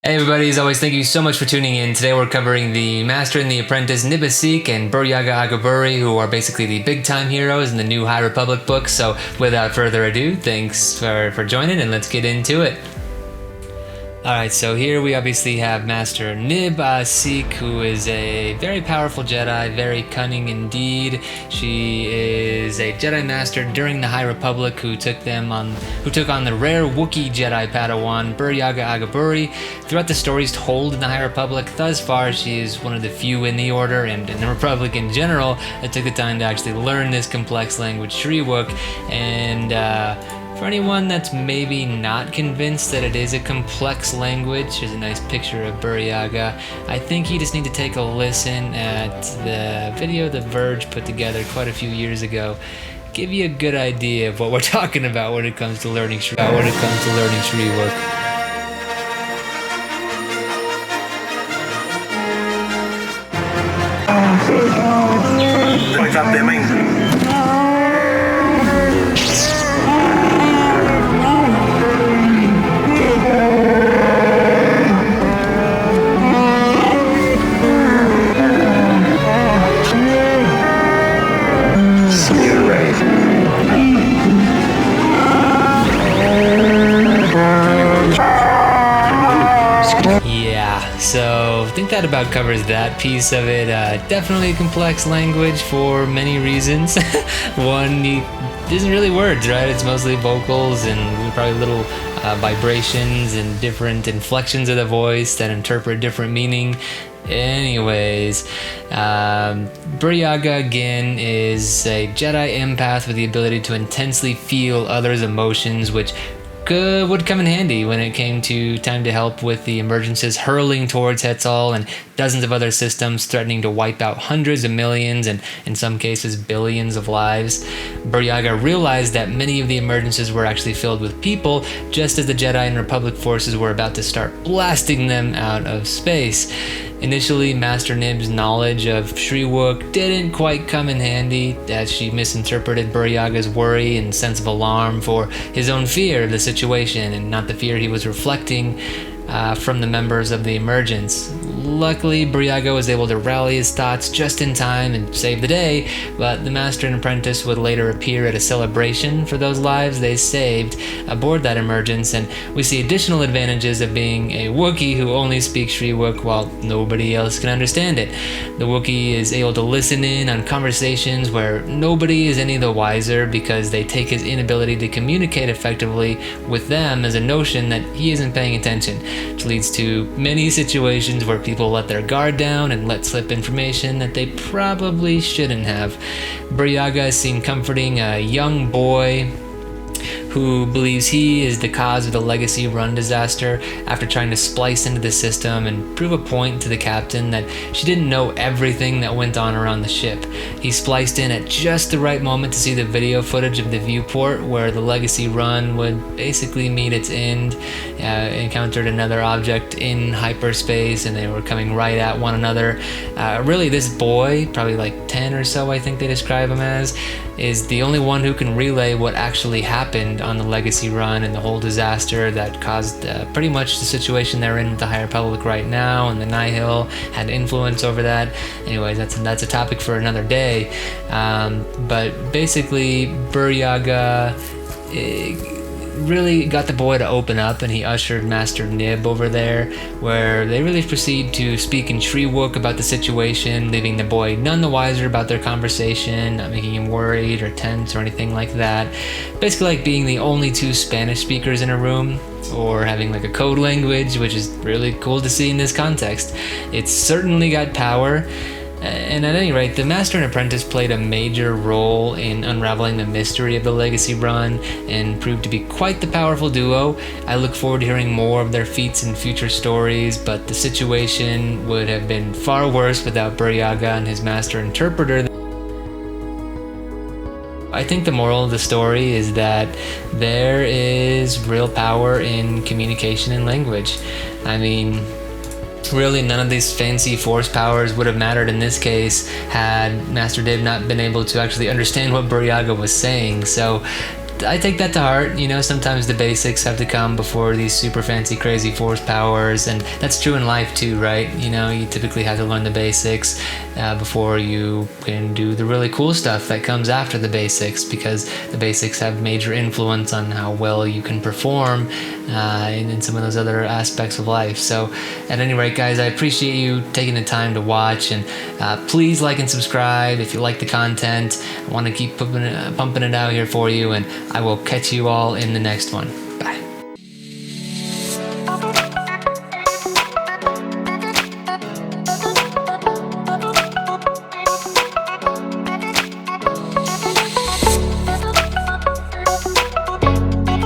Hey everybody, as always, thank you so much for tuning in. Today we're covering the Master and the Apprentice Nib Assek and Burryaga Agaburry, who are basically the big-time heroes in the new High Republic book. So without further ado, thanks for joining and let's get into it. Alright, so here we obviously have Master Nib Assek, who is a very powerful Jedi, very cunning indeed. She is a Jedi Master during the High Republic who took on the rare Wookiee Jedi Padawan Burryaga Agaburry. Throughout the stories told in the High Republic, thus far she is one of the few in the Order and in the Republic in general that took the time to actually learn this complex language Shyriiwook. And for anyone that's maybe not convinced that it is a complex language, here's a nice picture of Burryaga. I think you just need to take a listen at the video The Verge put together quite a few years ago. Give you a good idea of what we're talking about when it comes to learning Shyriiwook. What's up there, man? Yeah, so I think that about covers that piece of it. Definitely a complex language for many reasons. One, it isn't really words, right? It's mostly vocals and probably little vibrations and different inflections of the voice that interpret different meaning. Anyways, Burryaga again is a Jedi empath with the ability to intensely feel others' emotions, which would come in handy when it came to time to help with the emergencies hurling towards Hetzal and dozens of other systems threatening to wipe out hundreds of millions and in some cases billions of lives. Burryaga realized that many of the emergencies were actually filled with people, just as the Jedi and Republic forces were about to start blasting them out of space. Initially, Master Nib's knowledge of Shyriiwook didn't quite come in handy, as she misinterpreted Burryaga's worry and sense of alarm for his own fear of the situation and not the fear he was reflecting from the members of the emergence. Luckily, Burryaga was able to rally his thoughts just in time and save the day, but the Master and Apprentice would later appear at a celebration for those lives they saved aboard that emergence, and we see additional advantages of being a Wookiee who only speaks Shyriiwook while nobody else can understand it. The Wookiee is able to listen in on conversations where nobody is any the wiser because they take his inability to communicate effectively with them as a notion that he isn't paying attention, which leads to many situations where people let their guard down and let slip information that they probably shouldn't have. Burryaga is seen comforting a young boy who believes he is the cause of the Legacy Run disaster after trying to splice into the system and prove a point to the captain that she didn't know everything that went on around the ship. He spliced in at just the right moment to see the video footage of the viewport where the Legacy Run would basically meet its end, encountered another object in hyperspace and they were coming right at one another. Really, this boy, probably like 10 or so I think they describe him as, is the only one who can relay what actually happened on the Legacy Run and the whole disaster that caused pretty much the situation they're in with the High Republic right now, and the Nihil had influence over that. Anyways, that's a topic for another day. But basically, Burryaga really got the boy to open up, and he ushered Master Nib over there, where they really proceed to speak in Shyriiwook about the situation, leaving the boy none the wiser about their conversation, not making him worried or tense or anything like that. Basically like being the only two Spanish speakers in a room, or having like a code language, which is really cool to see in this context. It's certainly got power. And at any rate, the Master and Apprentice played a major role in unraveling the mystery of the Legacy Run and proved to be quite the powerful duo. I look forward to hearing more of their feats in future stories, but the situation would have been far worse without Burryaga and his Master Interpreter. I think the moral of the story is that there is real power in communication and language. I mean, really none of these fancy force powers would have mattered in this case had Master Nib not been able to actually understand what Burryaga was saying. So I take that to heart. You know, sometimes the basics have to come before these super fancy, crazy force powers, and that's true in life too, right? You know, you typically have to learn the basics before you can do the really cool stuff that comes after the basics, because the basics have major influence on how well you can perform in some of those other aspects of life. So, at any rate, guys, I appreciate you taking the time to watch, and please like and subscribe if you like the content. I want to keep pumping it out here for you, and I will catch you all in the next one.